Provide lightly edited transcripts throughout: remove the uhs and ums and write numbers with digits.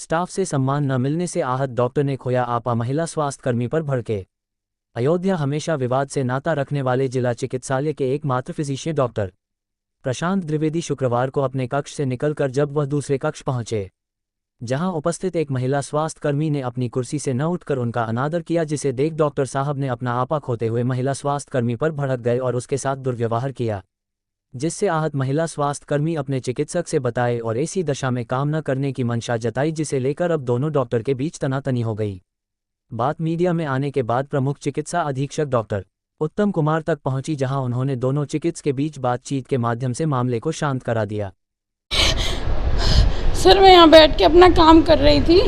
Staff से सम्मान न मिलने से आहत डॉक्टर ने खोया आपा, महिला स्वास्थ्यकर्मी पर भड़के। अयोध्या हमेशा विवाद से नाता रखने वाले जिला चिकित्सालय के एकमात्र फिजिशियन डॉक्टर प्रशांत द्विवेदी शुक्रवार को अपने कक्ष से निकलकर जब वह दूसरे कक्ष पहुंचे, जहां उपस्थित एक महिला स्वास्थ्यकर्मी ने अपनी कुर्सी से न उठकर उनका अनादर किया, जिसे देख डॉक्टर साहब ने अपना आपा खोते हुए महिला स्वास्थ्यकर्मी पर भड़क गए और उसके साथ दुर्व्यवहार किया, जिससे आहत महिला स्वास्थ्यकर्मी अपने चिकित्सक से बताए और ऐसी दशा में काम न करने की मंशा जताई, जिसे लेकर अब दोनों डॉक्टर के बीच तनातनी हो गई। बात मीडिया में आने के बाद प्रमुख चिकित्सा अधीक्षक डॉक्टर उत्तम कुमार तक पहुंची, जहां उन्होंने दोनों चिकित्सक के बीच बातचीत के माध्यम से मामले को शांत करा दिया। सर, मैं यहाँ बैठ के अपना काम कर रही थी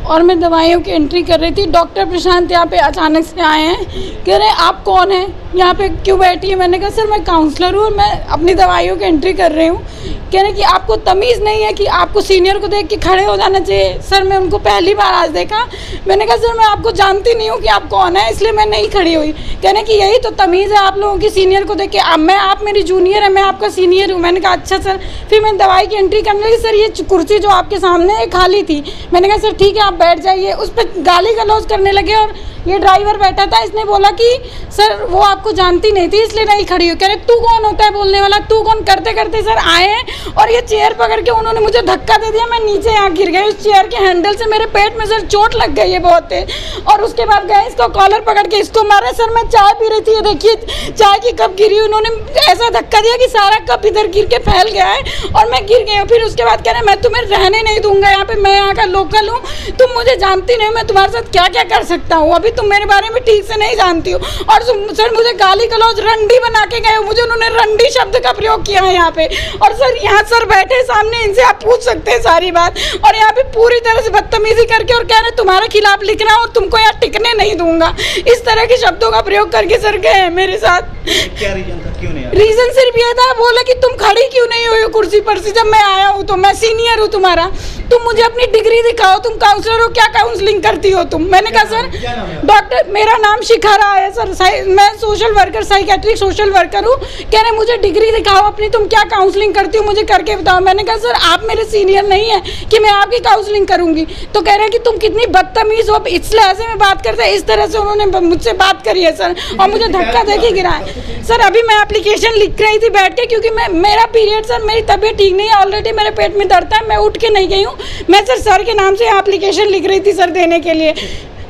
और मैं दवाइयों की एंट्री कर रही थी। डॉक्टर प्रशांत यहाँ पे अचानक से आए हैं, कह रहे हैं आप कौन हैं, यहाँ पे क्यों बैठी है। मैंने कहा सर मैं काउंसलर हूँ, मैं अपनी दवाइयों की एंट्री कर रही हूँ। कह रहे कि आपको तमीज़ नहीं है कि आपको सीनियर को देख के खड़े हो जाना चाहिए। सर मैं उनको पहली बार आज देखा। मैंने कहा सर मैं आपको जानती नहीं हूँ कि आप कौन है, इसलिए मैं नहीं खड़ी हुई। कह रहे कि यही तो तमीज़ है आप लोगों की, सीनियर को देख के। आप मेरी जूनियर है, मैं आपका सीनियर हूँ। मैंने कहा अच्छा सर। फिर मैं दवाई की एंट्री करने लगी। सर ये कुर्सी जो आपके सामने है खाली थी। मैंने कहा सर ठीक है आप बैठ जाइए। उस पर गाली गलौज करने लगे और ये ड्राइवर बैठा था, इसने बोला कि सर वो आपको जानती नहीं थी इसलिए नहीं खड़ी हो। कह रहे तू कौन होता है बोलने वाला, तू कौन। करते करते सर आए हैं और ये चेयर पकड़ के उन्होंने मुझे धक्का दे दिया। मैं नीचे यहाँ गिर गई उस चेयर के हैंडल से, मेरे पेट में सर चोट लग गई है बहुत है। और उसके बाद गए इसको कॉलर पकड़ के इसको मारे। सर मैं चाय पी रही थी, ये देखिए चाय की कप गिरी, उन्होंने ऐसा धक्का दिया कि सारा कप इधर गिर के फैल गया है और मैं गिर गई हूँ। फिर उसके बाद कह रहे मैं तुम्हें रहने नहीं दूंगा यहाँ पे, मैं यहाँ का लोकल हूँ, तुम मुझे जानती नहीं, मैं तुम्हारे साथ क्या क्या कर सकता हूँ, अभी तुम मेरे बारे में ठीक से नहीं जानती हो। और सर मुझे गाली गलौज रंडी बना के गए, मुझे उन्होंने रंडी शब्द का प्रयोग किया है यहाँ पे। और सर यहाँ सर बैठे सामने, इनसे आप पूछ सकते हैं सारी बात। और यहाँ पे पूरी तरह से बदतमीजी करके और कह रहे तुम्हारे खिलाफ लिख रहा हूँ, तुमको यहाँ टिकने नहीं दूंगा, इस तरह के शब्दों का प्रयोग करके सर गए मेरे साथ। क्या रीजन था, क्यों नहीं आया? रीजन सिर्फ ये था, बोला कि तुम खड़ी क्यों नहीं हुई हो कुर्सी पर से, जब मैं आया हूँ तो मैं सीनियर हूँ तुम्हारा, तुम मुझे अपनी डिग्री दिखाओ, तुम काउंसलर हो, क्या काउंसलिंग करती हो तुम। मैंने कहा सर डॉक्टर, मेरा नाम शिखा राय है सर, मैं social worker, psychiatric social worker हूँ। कह रहे मुझे डिग्री दिखाओ अपनी, तुम क्या काउंसलिंग करती हो मुझे करके बताओ। मैंने कहा सर आप मेरे सीनियर नहीं है कि मैं आपकी काउंसलिंग करूंगी। तो कह रहे हैं कि तुम कितनी बदतमीज हो, इस लहजे में बात करते हैं। इस तरह से उन्होंने मुझसे बात करी है सर और मुझे धक्का देके गिराया। सर अभी मैं एप्लीकेशन लिख रही थी बैठ के, क्योंकि मेरा पीरियड सर, मेरी तबीयत ठीक नहीं है, ऑलरेडी मेरे पेट में दर्द है, मैं उठ के नहीं गई हूँ। मैं सर के नाम से एप्लीकेशन लिख रही थी सर देने के लिए,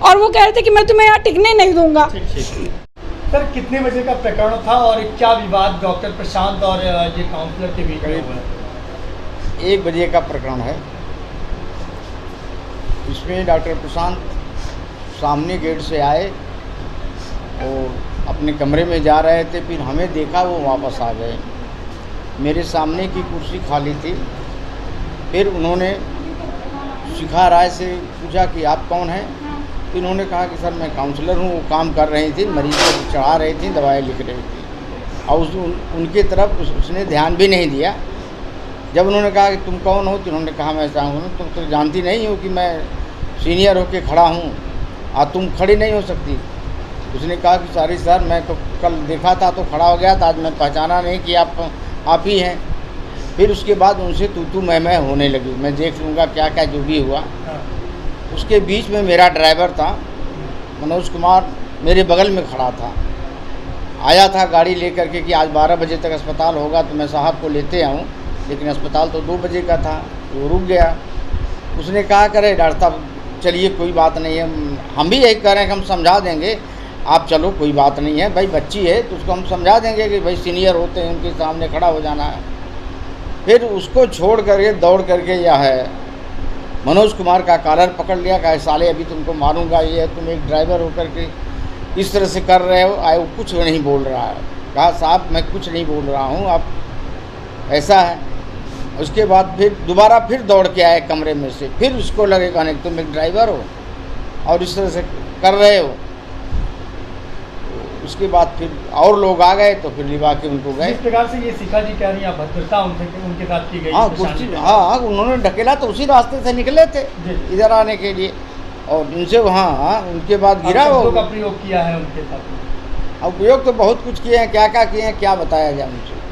और वो कह रहे थे कि मैं तुम्हें यहाँ टिकने नहीं दूंगा। सर कितने बजे का प्रकरण था और क्या विवाद डॉक्टर प्रशांत और ये काउंसलर के बीच में हुआ? 1 बजे का प्रकरण है। इसमें डॉक्टर प्रशांत सामने गेट से आए और अपने कमरे में जा रहे थे, फिर हमें देखा वो वापस आ गए। मेरे सामने की कुर्सी खाली थी। फिर उन्होंने शिखा राय से पूछा कि आप कौन हैं। फिर उन्होंने कहा कि सर मैं काउंसलर हूँ। वो काम कर रही थी, मरीज को चढ़ा रही थी, दवाई लिख रही थी और उनकी तरफ उसने ध्यान भी नहीं दिया। जब उन्होंने कहा कि तुम कौन हो, तो उन्होंने कहा मैं चाहूँगा तुम तो जानती नहीं हो कि मैं सीनियर होके खड़ा हूँ और तुम खड़ी नहीं हो सकती। उसने कहा कि सॉरी सर, मैं तो कल देखा था तो खड़ा हो गया था, आज मैं पहचाना नहीं कि आप ही हैं। फिर उसके बाद उनसे तू मैं होने लगी। मैं देख लूँगा क्या क्या जो भी हुआ। उसके बीच में मेरा ड्राइवर था मनोज कुमार, मेरे बगल में खड़ा था, आया था गाड़ी लेकर के कि आज 12 बजे तक अस्पताल होगा तो मैं साहब को लेते आऊँ, लेकिन अस्पताल तो 2 बजे का था। वो रुक गया। उसने कहा करे डॉक्टर साहब चलिए कोई बात नहीं है, हम भी यही कह रहे हैं कि हम समझा देंगे, आप चलो कोई बात नहीं है, भाई बच्ची है तो उसको हम समझा देंगे कि भाई सीनियर होते हैं उनके सामने खड़ा हो जाना है। फिर उसको छोड़ करके दौड़ करके यह है मनोज कुमार का कॉलर पकड़ लिया, कहा साले अभी तुमको मारूंगा, ये है तुम एक ड्राइवर होकर के इस तरह से कर रहे हो। आए वो कुछ नहीं बोल रहा है। कहा साहब मैं कुछ नहीं बोल रहा हूँ, आप ऐसा है। उसके बाद फिर दोबारा फिर दौड़ के आए कमरे में से। फिर उसको लगे कहने तुम एक ड्राइवर हो और इस तरह से कर रहे हो। उसके बाद फिर और लोग आ गए तो फिर लिवा के उनको गए। इस प्रकार से ये शिखा जी कह रही हैं भद्रता उनके साथ की गई। हाँ कुर्सी, हाँ उन्होंने ढकेला तो उसी रास्ते से निकले थे इधर आने के लिए और इनसे हाँ उनके बाद गिरा वो का प्रयोग किया है उनके साथ। उपयोग तो बहुत कुछ किए हैं, क्या क्या किए हैं क्या बताया जाए उनसे।